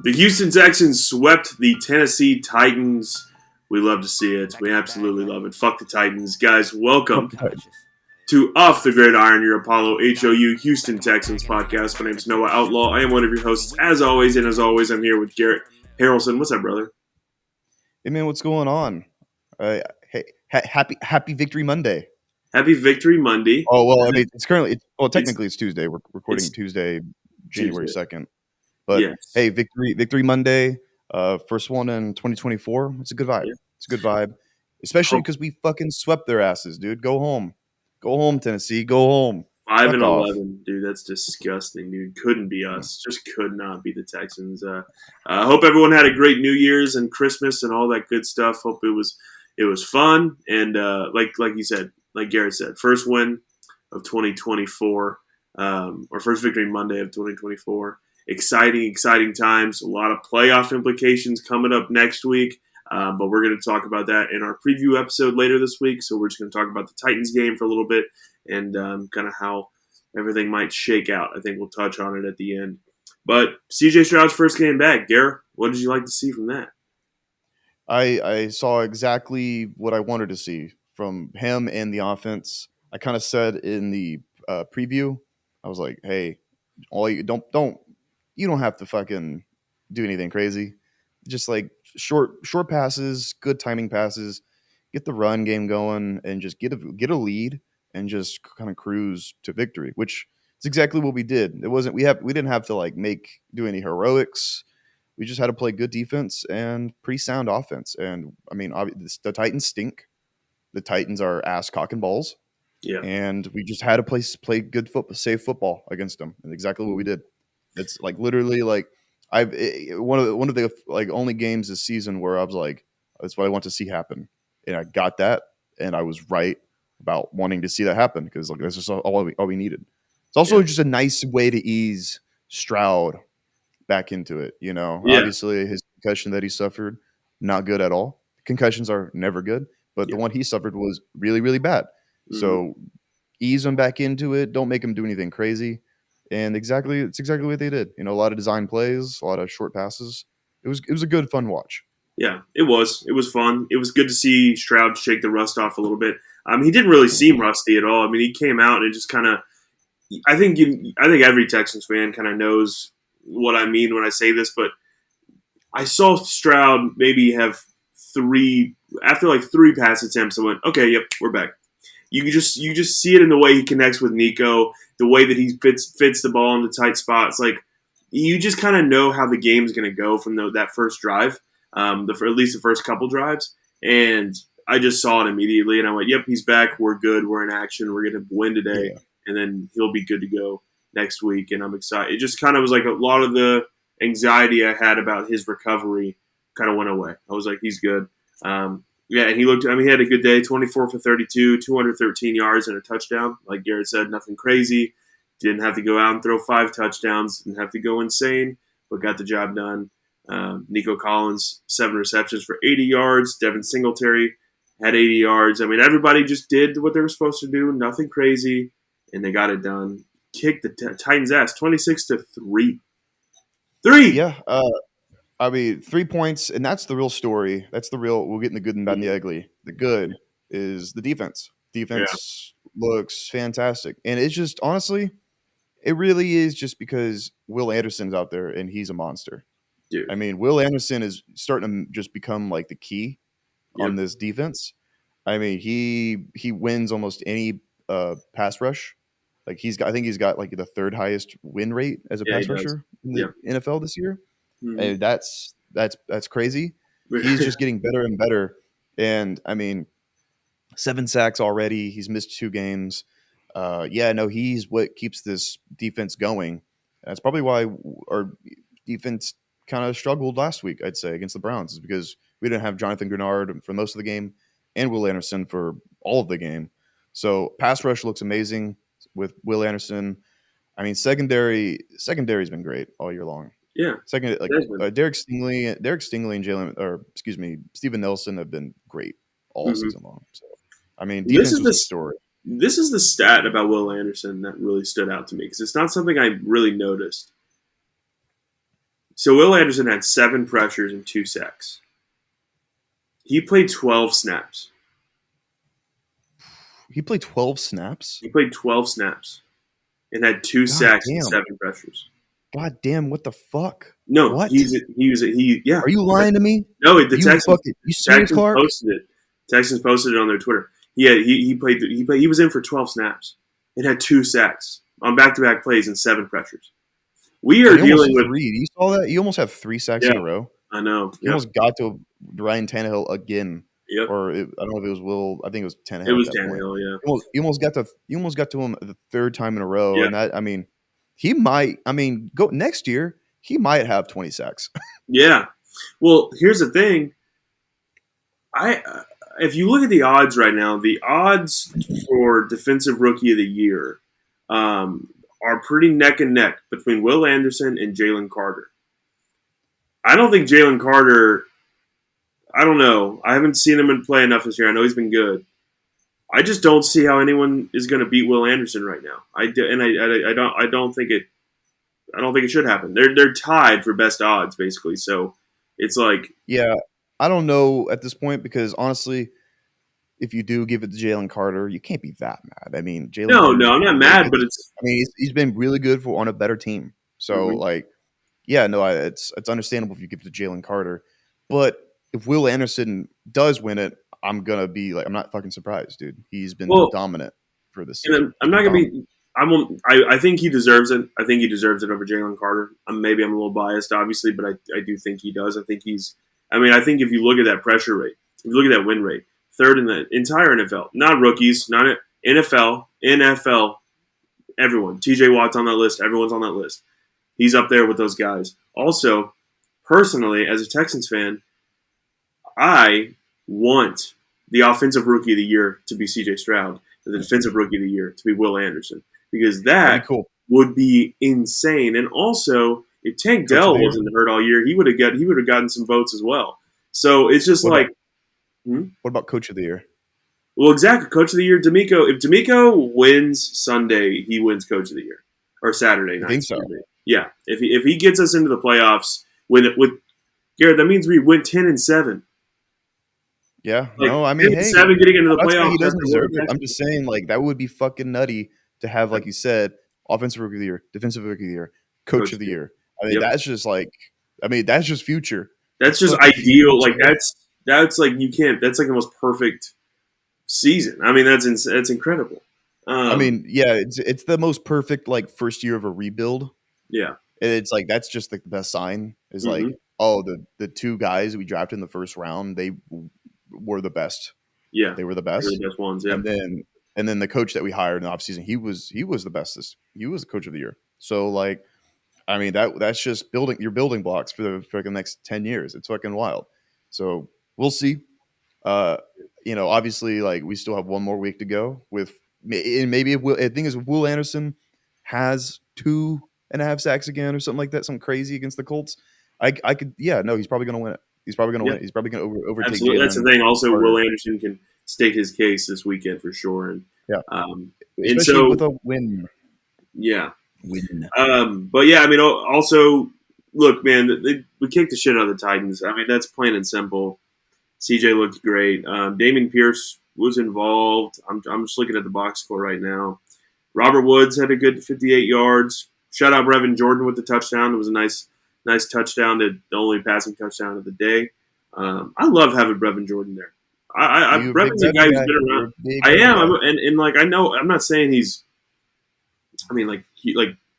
The Houston Texans swept the Tennessee Titans. We love to see it. We absolutely love it. Fuck the Titans. Guys, welcome to Off the Gridiron, your Apollo HOU Houston Texans podcast. My name is Noah Outlaw. I am one of your hosts, as always, and as always, I'm here with Garrett Harrelson. What's up, brother? Hey, man, what's going on? Happy Victory Monday. Happy Victory Monday. Oh, well, I mean, technically it's Tuesday. We're recording Tuesday, January 2nd. But, yes. Hey, Victory Monday, first one in 2024. It's a good vibe. Yeah. It's a good vibe, especially because we fucking swept their asses, dude. Go home. Go home, Tennessee. Go home. 5-11, dude. That's disgusting, dude. Couldn't be us. Just could not be the Texans. I hope everyone had a great New Year's and Christmas and all that good stuff. Hope it was fun and like you said, like Garrett said, first win of 2024, or first Victory Monday of 2024. Exciting times. A lot of playoff implications coming up next week. But we're going to talk about that in our preview episode later this week. So we're just going to talk about the Titans game for a little bit and kind of how everything might shake out. I think we'll touch on it at the end. But CJ Stroud's first game back. Garrett, what did you like to see from that? I saw exactly what I wanted to see from him and the offense. I kind of said in the preview, I was like, hey, you don't have to fucking do anything crazy. Just like short passes, good timing passes, get the run game going, and just get a lead and just kind of cruise to victory. Which is exactly what we did. It wasn't we didn't have to like do any heroics. We just had to play good defense and pretty sound offense. And I mean, the Titans stink. The Titans are ass cock and balls. Yeah, and we just had to play good football, safe football against them, and exactly what we did. It's like literally like one of the like only games this season where I was like, that's what I want to see happen, and I got that, and I was right about wanting to see that happen because like that's just all we needed. It's also just a nice way to ease Stroud back into it. You know, obviously his concussion that he suffered, not good at all. Concussions are never good, but the one he suffered was really, really bad. Mm-hmm. So ease him back into it. Don't make him do anything crazy. And it's exactly what they did. You know, a lot of design plays, a lot of short passes. It was a good, fun watch. Yeah, it was. It was fun. It was good to see Stroud shake the rust off a little bit. He didn't really seem rusty at all. I mean, he came out and just kind of. I think every Texans fan kind of knows what I mean when I say this, but I saw Stroud maybe have three pass attempts. I went, okay, yep, we're back. You just see it in the way he connects with Nico, the way that he fits the ball into tight spots. Like you just kind of know how the game's going to go from that first drive, at least the first couple drives. And I just saw it immediately, and I went, "Yep, he's back. We're good. We're in action. We're going to win today, and then he'll be good to go next week." And I'm excited. It just kind of was like a lot of the anxiety I had about his recovery kind of went away. I was like, "He's good." Yeah, and he had a good day, 24 for 32, 213 yards and a touchdown. Like Garrett said, nothing crazy. Didn't have to go out and throw 5 touchdowns. Didn't have to go insane, but got the job done. Nico Collins, 7 receptions for 80 yards. Devin Singletary had 80 yards. I mean, everybody just did what they were supposed to do. Nothing crazy, and they got it done. Kicked the Titans' ass, 26-3. 3! Yeah, I mean, 3 points, and that's the real story. That's the real – we'll get in the good and bad and the ugly. The good is the defense. Defense looks fantastic. And it's just – honestly, it really is just because Will Anderson's out there, and he's a monster. Dude. I mean, Will Anderson is starting to just become, like, the key on this defense. I mean, he wins almost any pass rush. Like, I think he's got, like, the 3rd highest win rate as a pass rusher in the NFL this year. Mm-hmm. And that's crazy. He's just getting better and better. And I mean, 7 sacks already. He's missed 2 games. He's what keeps this defense going. That's probably why our defense kind of struggled last week, I'd say, against the Browns, is because we didn't have Jonathan Grenard for most of the game and Will Anderson for all of the game. So pass rush looks amazing with Will Anderson. I mean, secondary's been great all year long. Yeah. Second, Derek Stingley and Steven Nelson have been great all season long. So, I mean, defense was the story. This is the stat about Will Anderson that really stood out to me because it's not something I really noticed. So Will Anderson had 7 pressures and 2 sacks. He played 12 snaps. He played 12 snaps? He played 12 snaps and had 2 God sacks and damn. 7 pressures. God damn, what the fuck? No, What? yeah. Are you lying to me? No, the You serious, Texans Clark? posted it. Texans posted it on their Twitter. He was in for 12 snaps and had 2 sacks on back-to-back plays and 7 pressures. We are And dealing with you saw that? You almost have 3 sacks yeah, in a row. I know. He almost got to Ryan Tannehill again. Yep. Or I don't know if it was Will. I think it was Tannehill. It was at that point. Tannehill, yeah. You almost got to him the 3rd time in a row, Yeah. and that he might. Go next year. He might have 20 sacks. Yeah. Well, here's the thing. If you look at the odds right now, the odds for Defensive Rookie of the Year are pretty neck and neck between Will Anderson and Jalen Carter. I don't think Jalen Carter. I don't know. I haven't seen him play enough this year. I know he's been good. I just don't see how anyone is going to beat Will Anderson right now. I don't think it. I don't think it should happen. They're tied for best odds basically. So it's like Yeah, I don't know at this point because honestly, if you do give it to Jalen Carter, you can't be that mad. I mean, Jalen. no, Carter's I'm not mad, but it's. he's been really good on a better team. So Mm-hmm. yeah, no, it's understandable if you give it to Jalen Carter, but if Will Anderson does win it, I'm gonna be like, I'm not fucking surprised, dude. He's been Well, dominant for this and season. I'm not gonna be. I won't. I think he deserves it. I think he deserves it over Jalen Carter. Maybe I'm a little biased, obviously, but I do think he does. I think he's. I think if you look at that pressure rate, if you look at that win rate, 3rd in the entire NFL, not rookies, not NFL, everyone. T.J. Watt's on that list. Everyone's on that list. He's up there with those guys. Also, personally, as a Texans fan, I want the offensive rookie of the year to be C.J. Stroud, and the defensive rookie of the year to be Will Anderson, because That'd that be cool. would be insane. And also, if Tank Dell wasn't hurt all year, he would have gotten some votes as well. So it's just What what about Coach of the Year? Well, exactly, Coach of the Year, D'Amico. If D'Amico wins Sunday, he wins Coach of the Year, or Saturday night. I think so. Yeah, if he gets us into the playoffs with Garrett, that means we went 10-7. Yeah, Like, no, hey, 7 getting into the I'm not saying playoffs. he doesn't deserve it. I'm just saying, that would be fucking nutty to have, like you said, offensive rookie of the year, defensive rookie of the year, coach of the year. That's just that's just future. That's just ideal. That's like you can't. That's like the most perfect season. That's incredible. It's the most perfect first year of a rebuild. Yeah, and it's that's just the best sign is mm-hmm. The 2 guys we drafted in the first round, they were the best. Yeah, they were the best. They were the best ones. Yeah, and then the coach that we hired in the offseason, he was the best. He was the coach of the year. So that's just building your building blocks for the next 10 years. It's fucking wild. So we'll see. Obviously, we still have one more week to go with maybe I think is Will Anderson has 2.5 sacks again or something like that, something crazy against the Colts. He's probably going to win it. He's probably going to win it. He's probably going to overtake. Absolutely, that's the thing. Also, Will Anderson can state his case this weekend for sure, and especially with a win. Yeah, win. But yeah, also look, man, we kicked the shit out of the Titans. That's plain and simple. CJ looked great. Dameon Pierce was involved. I'm just looking at the box score right now. Robert Woods had a good 58 yards. Shout out Brevin Jordan with the touchdown. It was a nice touchdown, the only passing touchdown of the day. I love having Brevin Jordan there. Brevin's a guy who's been around. I am, and I know I'm not saying he's,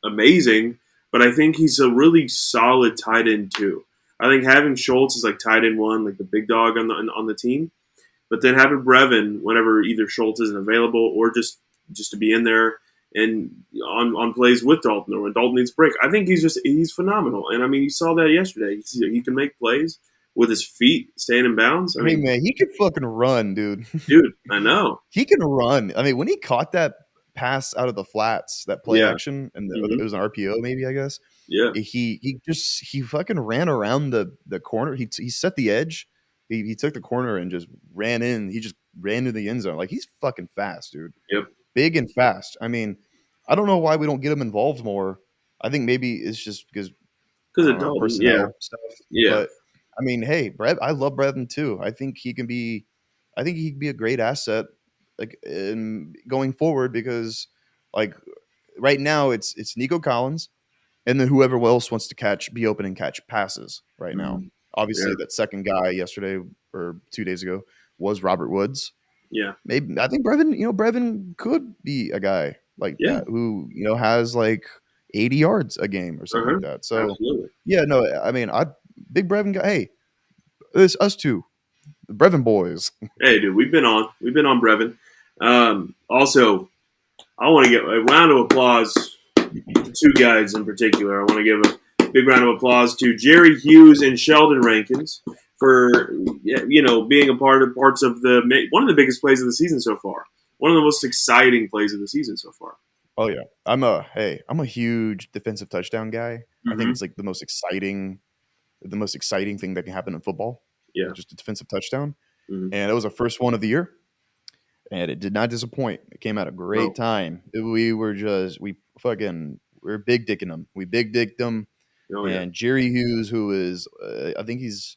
amazing, but I think he's a really solid tight end too. I think having Schultz is tight end 1, the big dog on the team, but then having Brevin whenever either Schultz isn't available or just to be in there and on plays with Dalton or when Dalton needs a break. I think he's phenomenal. And you saw that yesterday. He can make plays with his feet staying in bounds. Man, he can fucking run, dude. Dude, I know. He can run. When he caught that pass out of the flats, that play action, and it was an RPO maybe, I guess. Yeah. He fucking ran around the corner. He set the edge. He took the corner and just ran in. He just ran to the end zone. He's fucking fast, dude. Yep. Big and fast. I don't know why we don't get him involved more. I think maybe it's just because Because I of don't know, Dalton, yeah, personnel stuff. yeah, But I mean, hey, I love Brevin too. I think he can be. I think he can be a great asset, like in going forward, because like right now it's Nico Collins, and then whoever else wants to be open and catch passes right now. mm, yeah, Obviously, that second guy yesterday or 2 days ago was Robert Woods. yeah, Maybe I think Brevin could be a guy like yeah, that who has like 80 yards a game or something uh-huh, like that. So absolutely. yeah, no, I mean, I big Brevin guy. Hey, it's us two, the Brevin boys. Hey, dude, we've been on Brevin. Also, I want to give a round of applause to two guys in particular. I want to give a big round of applause to Jerry Hughes and Sheldon Rankins for being a parts of one of the biggest plays of the season so far. One of the most exciting plays of the season so far. Oh yeah, I'm a huge defensive touchdown guy. I think Mm-hmm. it's like the most exciting thing that can happen in football, Yeah. like just a defensive touchdown. Mm-hmm. And it was our first one of the year, and it did not disappoint. It came at a great No. time. We're big dicking them. We big dicked them, Oh yeah. and Jerry Hughes, who is I think this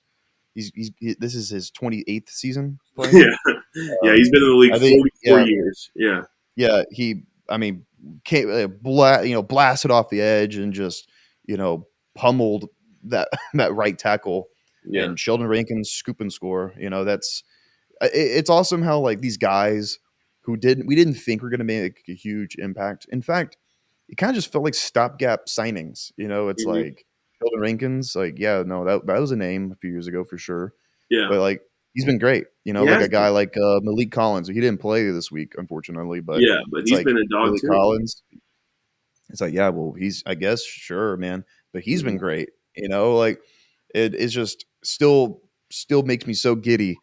is his 28th season playing. Yeah. Yeah. He's been in the league I think 44 years. Yeah. yeah, I mean, came blasted off the edge and just pummeled that that right tackle, Yeah. and Sheldon Rankins scoop and score. It's awesome how like these guys we didn't think were going to make a huge impact. In fact, it kind of just felt like stopgap signings. It's Mm-hmm. like Sheldon Rankins, like yeah, no, that was a name a few years ago for sure, Yeah. but like he's been great. He Like has a been. guy like Malik Collins. He didn't play this week, unfortunately, but Yeah, but it's he's like been a dog Malik too. Collins. It's like, yeah, well, he's I guess sure, man, but he's been Mm-hmm. great. Like it's just still makes me so giddy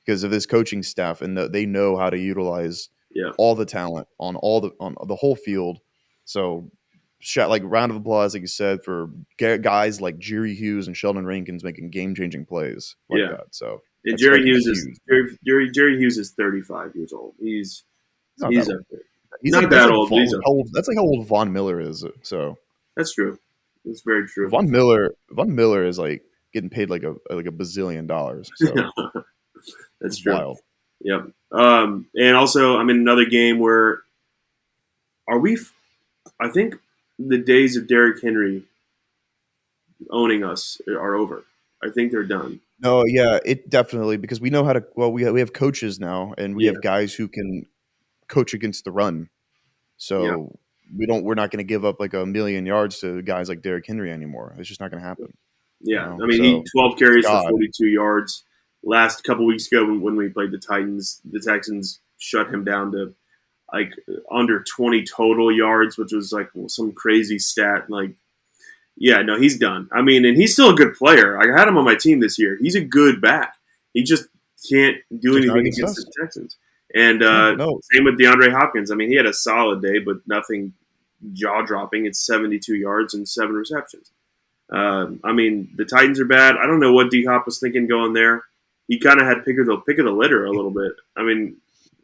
because of this coaching staff and they know how to utilize Yeah. all the talent on the whole field. So, like round of applause, like you said, for guys like Jerry Hughes and Sheldon Rankins making game changing plays like Yeah. that. So And that's fucking huge. Jerry Hughes is 35 years old. He's not that He's old. up there. He's Not like that's that like old, but he's up. that's like how old Von Miller is. So That's true. That's very true. Von Miller is like getting paid like a bazillion dollars. So That's it's true. wild. Yep. And also, I'm in another game where are we? I think the days of Derrick Henry owning us are over. I think they're done. No, yeah, it definitely because we know how to. Well, we have coaches now, and we Yeah. have guys who can coach against the run. Yeah. So we're not going to give up like a million yards to guys like Derrick Henry anymore. It's just not going to happen. Yeah. I mean, he So 12 carries for God, 42 yards. Last couple weeks ago, when we played the Titans, the Texans shut him down to like under 20 total yards, which was like some crazy stat. Like, yeah, no, he's done. I mean, and he's still a good player. I had him on my team this year. He's a good back. He just can't do just not anything against against us. the Texans. And No, same with DeAndre Hopkins. I mean, he had a solid day, but nothing jaw dropping. It's 72 yards and 7 receptions. I mean, the Titans are bad. I don't know what D Hop was thinking going there. He kind of had pick of the litter a little bit. I mean,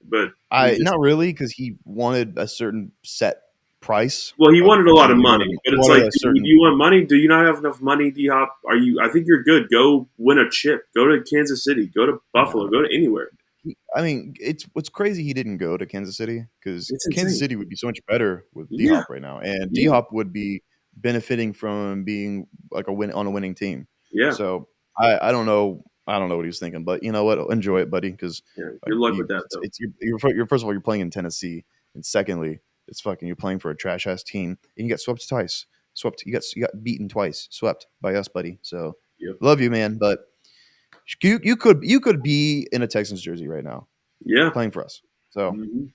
but he I just not really because he wanted a certain set price. he wanted a lot of He money. But he it's wanted like, a do certain. you want money? Do you not have enough money, D Hop? Are you? I think you're good. Go win a chip. Go to Kansas City. Go to Buffalo. Go to anywhere. I mean, it's what's crazy. He didn't go to Kansas City because It's Kansas insane. City would be so much better with D Yeah, Hop right now, and D yeah, Hop would be benefiting from being like a winning team. yeah, So I don't know. I don't know what he was thinking, but you know what? Enjoy it, buddy, because yeah. like Good luck with that, though. you're first of all you're playing in Tennessee, and secondly, it's fucking you're playing for a trash ass team, and you got swept twice. You got beaten twice, swept by us, buddy. So Yep. love you, man, but you could be in a Texans jersey right now Yeah. playing for us. So Mm-hmm.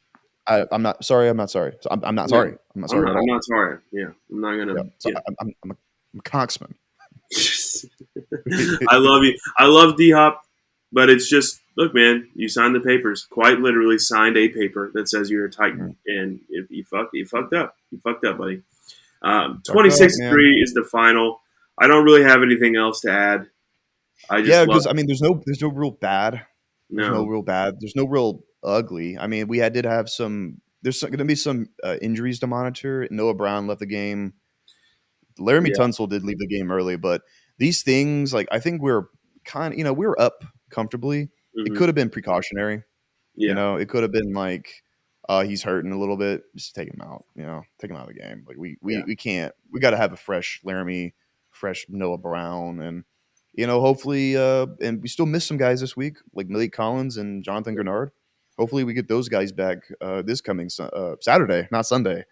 I'm not sorry. I'm not sorry. So I'm not Yeah. sorry. I'm not sorry at I'm all. not sorry. Yeah. I'm not Yeah. gonna. So Yeah. I'm a coxman. I love you. I love D Hop, but it's just look, man. You signed the papers. Quite literally signed a paper that says you're a Titan, and if you fucked up. You fucked up, buddy. Fucked up, 26-3 man. is the final. I don't really have anything else to add. I just Yeah, love because I mean, there's no real bad. There's no no. real bad. There's no real ugly. I mean, did have some. There's going to be some injuries to monitor. Noah Brown left the game. Laramie Yeah. Tunsil did leave the game early, but these things, like I think we're kind of, we were up comfortably. It Hmm. could have been precautionary. Yeah. It could have been like, he's hurting a little bit. Just take him out. Take him out of the game. Like Yeah. we can't. We got to have a fresh Laramie, fresh Noah Brown, and hopefully, and we still miss some guys this week, like Malik Collins and Jonathan Grenard. Hopefully, we get those guys back this coming Saturday, not Sunday.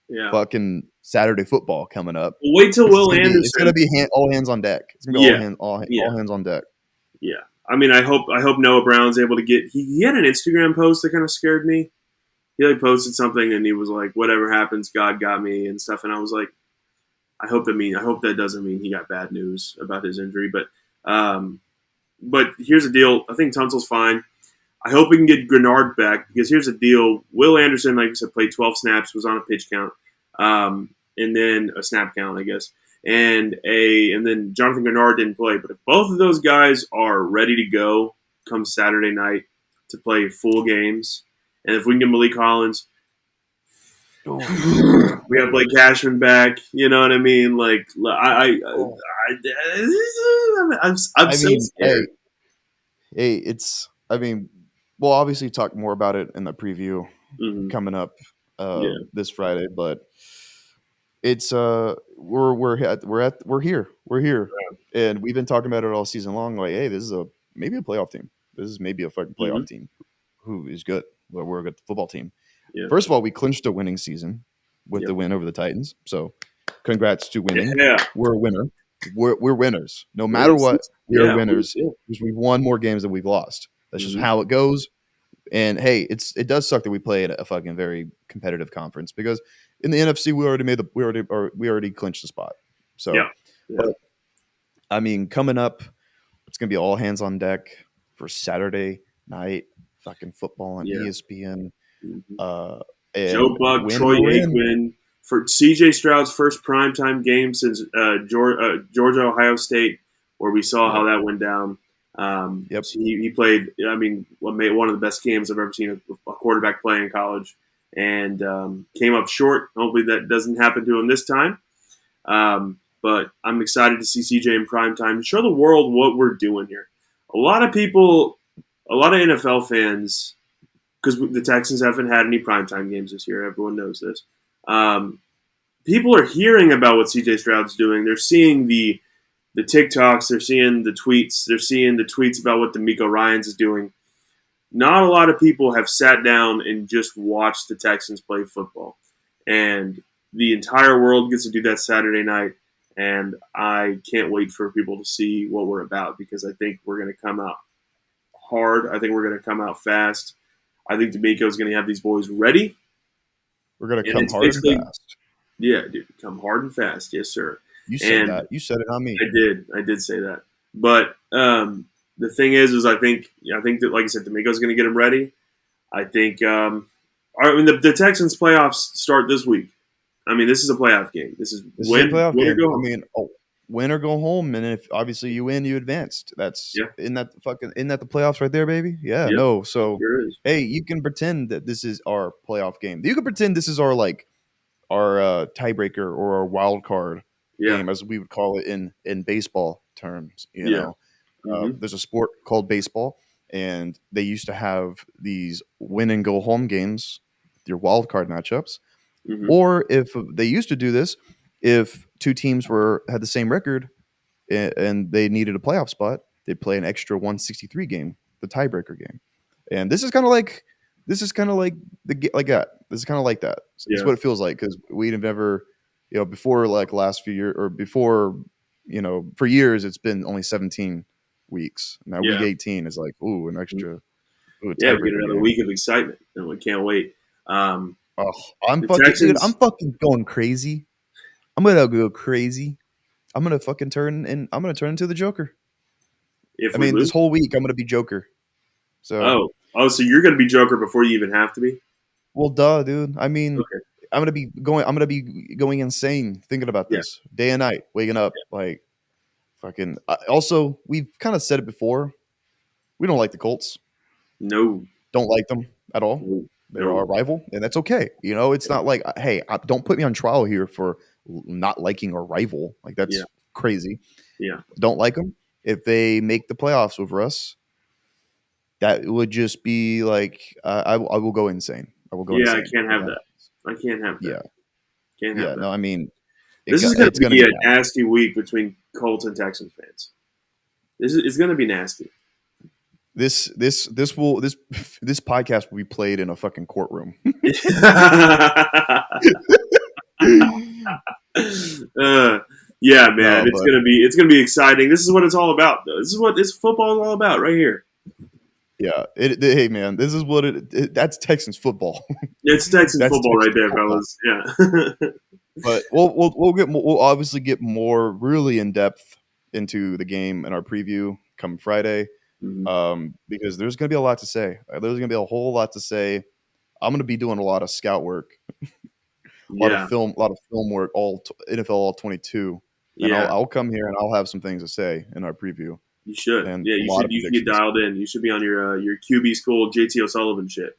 Yeah. Fucking Saturday football coming up. Well, wait till It's Will gonna be it's Anderson. gonna be all hands on deck. It's gonna be Yeah. all Yeah. hands on deck. Yeah. I mean, I hope Noah Brown's able to get. He had an Instagram post that kind of scared me. He like posted something and he was like, "Whatever happens, God got me" and stuff. And I was like, I hope that doesn't mean he got bad news about his injury. But here's the deal. I think Tunsil's fine. I hope we can get Grenard back because here's the deal. Will Anderson, like I said, played 12 snaps, was on a pitch count, and then a snap count, I guess, and then Jonathan Grenard didn't play. But if both of those guys are ready to go come Saturday night to play full games, and if we can get Malik Collins, we have Blake Cashman back. You know what I mean? Like I'm so scared. Hey, it's. I mean, we'll obviously talk more about it in the preview Mm-hmm. coming up Yeah. this Friday, but it's we're here, and we've been talking about it all season long. Like, hey, this is maybe a playoff team. This is maybe a fucking playoff team who is good. But we're a good football team. Yeah. First of all, we clinched a winning season with the win over the Titans. So, congrats to winning. Yeah. We're a winner. We're winners. No matter what, we are winners because we've won more games than we've lost. That's just how it goes. And hey, it does suck that we play in a fucking very competitive conference because in the NFC we already clinched the spot. So, but I mean, coming up, it's gonna be all hands on deck for Saturday night fucking football on ESPN. Joe Buck, Troy Aikman for CJ Stroud's first primetime game since Georgia Ohio State, where we saw how that went down. So he played. I mean, one of the best games I've ever seen a quarterback play in college, and came up short. Hopefully that doesn't happen to him this time. But I'm excited to see CJ in primetime and show the world what we're doing here. A lot of NFL fans, because the Texans haven't had any primetime games this year. Everyone knows this. People are hearing about what CJ Stroud's doing. They're seeing the TikToks. They're seeing the tweets. They're seeing the tweets about what DeMeco Ryans is doing. Not a lot of people have sat down and just watched the Texans play football. And the entire world gets to do that Saturday night. And I can't wait for people to see what we're about because I think we're going to come out hard. I think we're going to come out fast. I think DeMeco is going to have these boys ready. We're going to come hard and fast. Yeah, dude, come hard and fast. Yes, sir. You said that. You said it, not me. I did say that. But the thing is I think that, like I said, DeMeco's going to get him ready. I think the Texans playoffs start this week. I mean, this is a playoff game. This is win or go home. I mean, win or go home, and if obviously you win, you advanced. That's isn't that the playoffs right there, baby? Yeah. No. So hey, you can pretend that this is our playoff game. You can pretend this is our tiebreaker or our wild card game, as we would call it in baseball terms. You know, there's a sport called baseball, and they used to have these win and go home games, your wild card matchups. Or if they used to do this, if two teams had the same record and they needed a playoff spot, they'd play an extra 163 game, the tiebreaker game. And this is kind of like that. This is kind of like that. It's what it feels like because we'd have never, before like last few years or before, for years it's been only 17 weeks. Now week 18 is like an extra. We get another week of excitement, and we can't wait. I'm fucking going crazy. I'm gonna go crazy. I'm gonna fucking turn into the Joker. This whole week I'm gonna be Joker. So so you're gonna be Joker before you even have to be? Well, duh, dude. I mean, I'm gonna be going insane thinking about this day and night, waking up like fucking. Also, we've kind of said it before. We don't like the Colts. No, don't like them at all. No. They're our rival, and that's okay. It's not like, hey, don't put me on trial here for not liking our rival. Like that's Yeah. crazy. Yeah. Don't like them. If they make the playoffs over us, that would just be like I will go insane. I will go Yeah, insane. I can't have that. I can't have that. Yeah, Can't have yeah. that. No, I mean, This is going it's to going to be be a bad. nasty week between Colts and Texans fans. It's going to be nasty. This podcast will be played in a fucking courtroom. Yeah, man, No, it's but gonna be exciting. This is what it's all about, though. This is what this football is all about, right here. yeah, hey man, this is what that's Texans football. It's Texans That's football right Texans there, football. fellas. Yeah, But we'll obviously get more really in depth into the game in our preview come Friday, Mhm. because there's going to be a lot to say. There's going to be a whole lot to say. I'm going to be doing a lot of scout work, a Yeah, lot of film work, NFL all 22, and yeah. I'll come here and I'll have some things to say in our preview You should. and Yeah, a lot of you should get predictions. dialed in. You should be on your QB school JT O'Sullivan shit.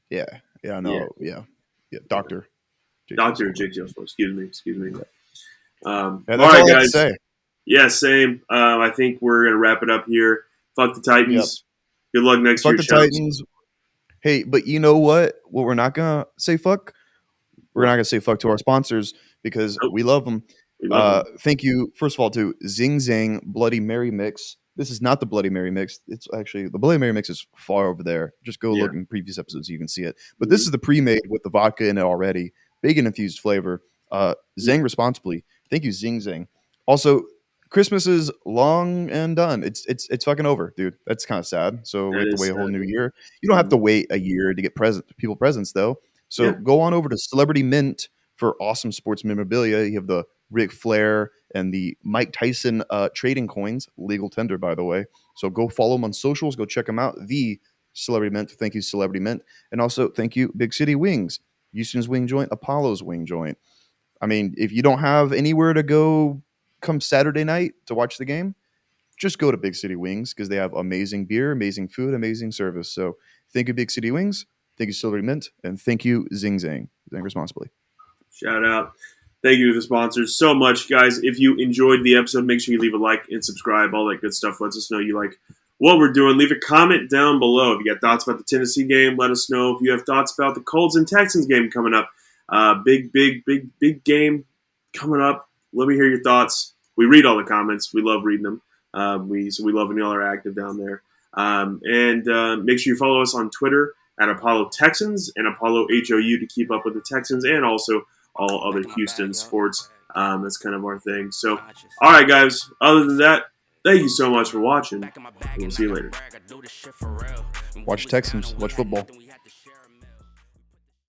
Yeah, yeah, Yeah, no, yeah, Doctor JT Doctor Sullivan. JT O'Sullivan. Excuse me. Yeah, All that's right, all I have to guys. say. Yeah, same. I think we're gonna wrap it up here. Fuck the Titans. Good luck next Fuck year, the Chubbs. Titans. Hey, but you know what? What we're not gonna say fuck. We're not gonna say fuck to our sponsors because Nope. we love them. We love them. Thank you, first of all, to Zing Zang Bloody Mary Mix. This is not the Bloody Mary Mix. It's actually the Bloody Mary Mix is far over there. Just go Yeah. look in previous episodes, so you can see it. But this is the pre-made with the vodka in it already, bacon infused flavor. Zang responsibly. Thank you, Zing Zang. Also, Christmas is long and done. It's fucking over, dude. That's kind of sad. So we That have to is wait a whole sad. new year. You don't have to wait a year to get people presents though. So Yeah. go on over to Celebrity Mint for awesome sports memorabilia. You have the Ric Flair and the Mike Tyson trading coins, legal tender, by the way. So go follow them on socials. Go check them out. The Celebrity Mint. Thank you, Celebrity Mint. And also thank you, Big City Wings, Houston's Wing Joint, Apollo's Wing Joint. I mean, if you don't have anywhere to go come Saturday night to watch the game, just go to Big City Wings because they have amazing beer, amazing food, amazing service. So thank you, Big City Wings. Thank you, Celebrity Mint. And thank you, Zing Zang. Zang responsibly. Shout out. Thank you to the sponsors so much, guys. If you enjoyed the episode, make sure you leave a like and subscribe. All that good stuff lets us know you like what we're doing. Leave a comment down below. If you got thoughts about the Tennessee game, let us know. If you have thoughts about the Colts and Texans game coming up, big game coming up. Let me hear your thoughts. We read all the comments. We love reading them. We love when y'all are active down there. And make sure you follow us on Twitter at Apollo Texans and Apollo HOU to keep up with the Texans and also all other Houston sports. That's kind of our thing. So, all right, guys. Other than that, thank you so much for watching. We'll see you later. Watch Texans. Watch football.